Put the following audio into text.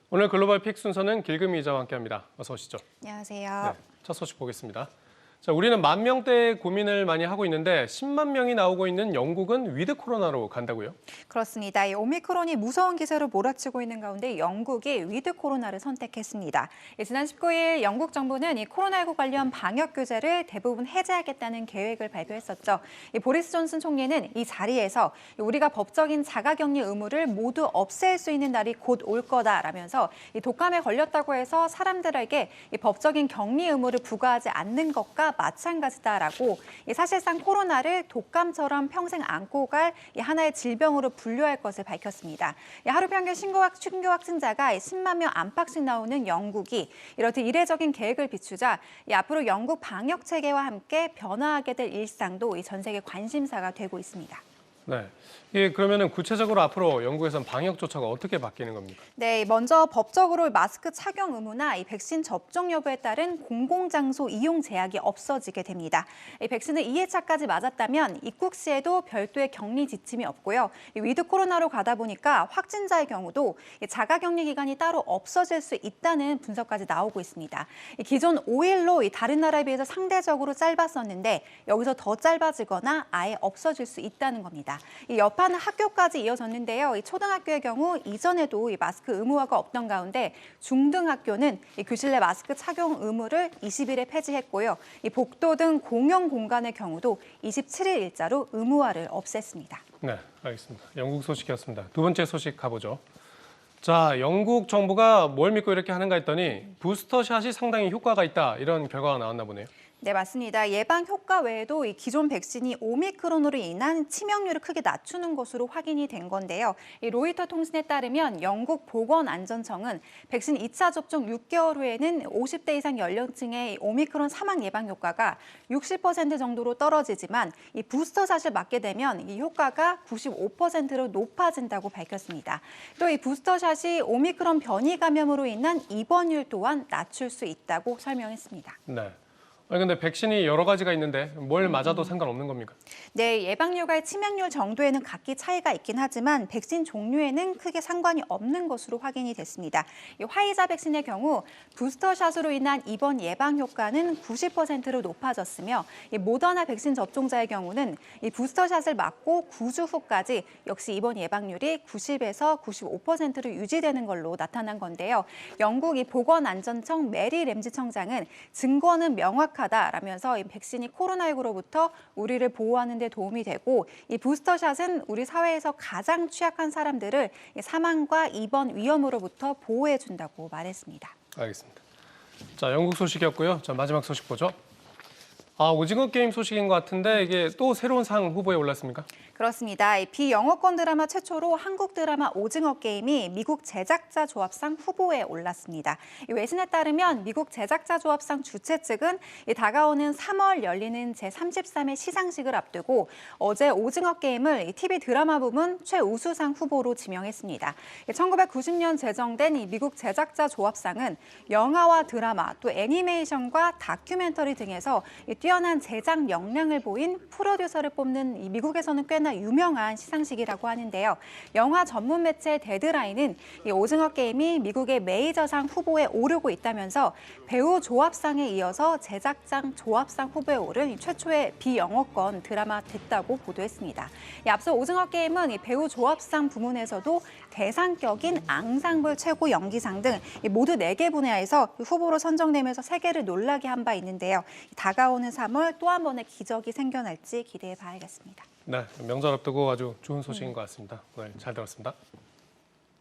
오늘 글로벌 픽 순서는 길금이 기자와 함께합니다. 어서 오시죠. 안녕하세요. 네, 첫 소식 보겠습니다. 자, 우리는 만 명대의 고민을 많이 하고 있는데 10만 명이 나오고 있는 영국은 위드 코로나로 간다고요? 그렇습니다. 이 오미크론이 무서운 기세로 몰아치고 있는 가운데 영국이 위드 코로나를 선택했습니다. 지난 19일 영국 정부는 이 코로나19 관련 방역 규제를 대부분 해제하겠다는 계획을 발표했었죠. 보리스 존슨 총리는 이 자리에서 우리가 법적인 자가격리 의무를 모두 없앨 수 있는 날이 곧 올 거다라면서 이 독감에 걸렸다고 해서 사람들에게 이 법적인 격리 의무를 부과하지 않는 것과 마찬가지다라고 사실상 코로나를 독감처럼 평생 안고 갈 하나의 질병으로 분류할 것을 밝혔습니다. 하루 평균 신규 확진자가 10만 명 안팎씩 나오는 영국이 이렇듯 이례적인 계획을 비추자 앞으로 영국 방역 체계와 함께 변화하게 될 일상도 전 세계 관심사가 되고 있습니다. 네. 그러면은 구체적으로 앞으로 영국에선 방역 조처가 어떻게 바뀌는 겁니까? 네, 먼저 법적으로 마스크 착용 의무나 이 백신 접종 여부에 따른 공공장소 이용 제약이 없어지게 됩니다. 이 백신을 2회차까지 맞았다면 입국 시에도 별도의 격리 지침이 없고요. 위드 코로나로 가다 보니까 확진자의 경우도 자가격리 기간이 따로 없어질 수 있다는 분석까지 나오고 있습니다. 기존 5일로 다른 나라에 비해서 상대적으로 짧았었는데 여기서 더 짧아지거나 아예 없어질 수 있다는 겁니다. 여파는 학교까지 이어졌는데요. 초등학교의 경우 이전에도 마스크 의무화가 없던 가운데 중등학교는 교실 내 마스크 착용 의무를 20일에 폐지했고요. 복도 등 공용 공간의 경우도 27일 일자로 의무화를 없앴습니다. 네, 알겠습니다. 영국 소식이었습니다. 두 번째 소식 가보죠. 자, 영국 정부가 뭘 믿고 이렇게 하는가 했더니 부스터샷이 상당히 효과가 있다, 이런 결과가 나왔나 보네요. 네, 맞습니다. 예방 효과 외에도 이 기존 백신이 오미크론으로 인한 치명률을 크게 낮추는 것으로 확인이 된 건데요. 로이터 통신에 따르면 영국 보건안전청은 백신 2차 접종 6개월 후에는 50대 이상 연령층의 오미크론 사망 예방 효과가 60% 정도로 떨어지지만 이 부스터샷을 맞게 되면 이 효과가 95%로 높아진다고 밝혔습니다. 또 이 부스터샷이 오미크론 변이 감염으로 인한 입원율 또한 낮출 수 있다고 설명했습니다. 네. 근데 백신이 여러 가지가 있는데 뭘 맞아도 상관없는 겁니까? 네, 예방률과 치명률 정도에는 각기 차이가 있긴 하지만 백신 종류에는 크게 상관이 없는 것으로 확인이 됐습니다. 화이자 백신의 경우 부스터샷으로 인한 입원 예방 효과는 90%로 높아졌으며 모더나 백신 접종자의 경우는 이 부스터샷을 맞고 9주 후까지 역시 입원 예방률이 90에서 95%로 유지되는 걸로 나타난 건데요. 영국 보건안전청 메리 램지 청장은 증거는 명확하다라면서 이 백신이 코로나19로부터 우리를 보호하는 데 도움이 되고 이 부스터샷은 우리 사회에서 가장 취약한 사람들을 사망과 입원 위험으로부터 보호해준다고 말했습니다. 알겠습니다. 자, 영국 소식이었고요. 자, 마지막 소식 보죠. 오징어 게임 소식인 것 같은데 이게 또 새로운 상 후보에 올랐습니까? 그렇습니다. 비영어권 드라마 최초로 한국 드라마 오징어 게임이 미국 제작자 조합상 후보에 올랐습니다. 외신에 따르면 미국 제작자 조합상 주최 측은 다가오는 3월 열리는 제33회 시상식을 앞두고 어제 오징어 게임을 TV 드라마 부문 최우수상 후보로 지명했습니다. 1990년 제정된 이 미국 제작자 조합상은 영화와 드라마, 또 애니메이션과 다큐멘터리 등에서 뛰어난 제작 역량을 보인 프로듀서를 뽑는 이 미국에서는 꽤나 유명한 시상식이라고 하는데요. 영화 전문 매체 데드라인은 이 오징어 게임이 미국의 메이저상 후보에 오르고 있다면서 배우 조합상에 이어서 제작장 조합상 후보에 오른 최초의 비영어권 드라마 됐다고 보도했습니다. 앞서 오징어 게임은 이 배우 조합상 부문에서도 대상격인 앙상블 최고 연기상 등 모두 4개 분야에서 후보로 선정되면서 세계를 놀라게 한 바 있는데요. 다가오는 3월 또 한 번의 기적이 생겨날지 기대해 봐야겠습니다. 네, 명절 앞두고 아주 좋은 소식인 것 같습니다. 오늘 잘 들었습니다.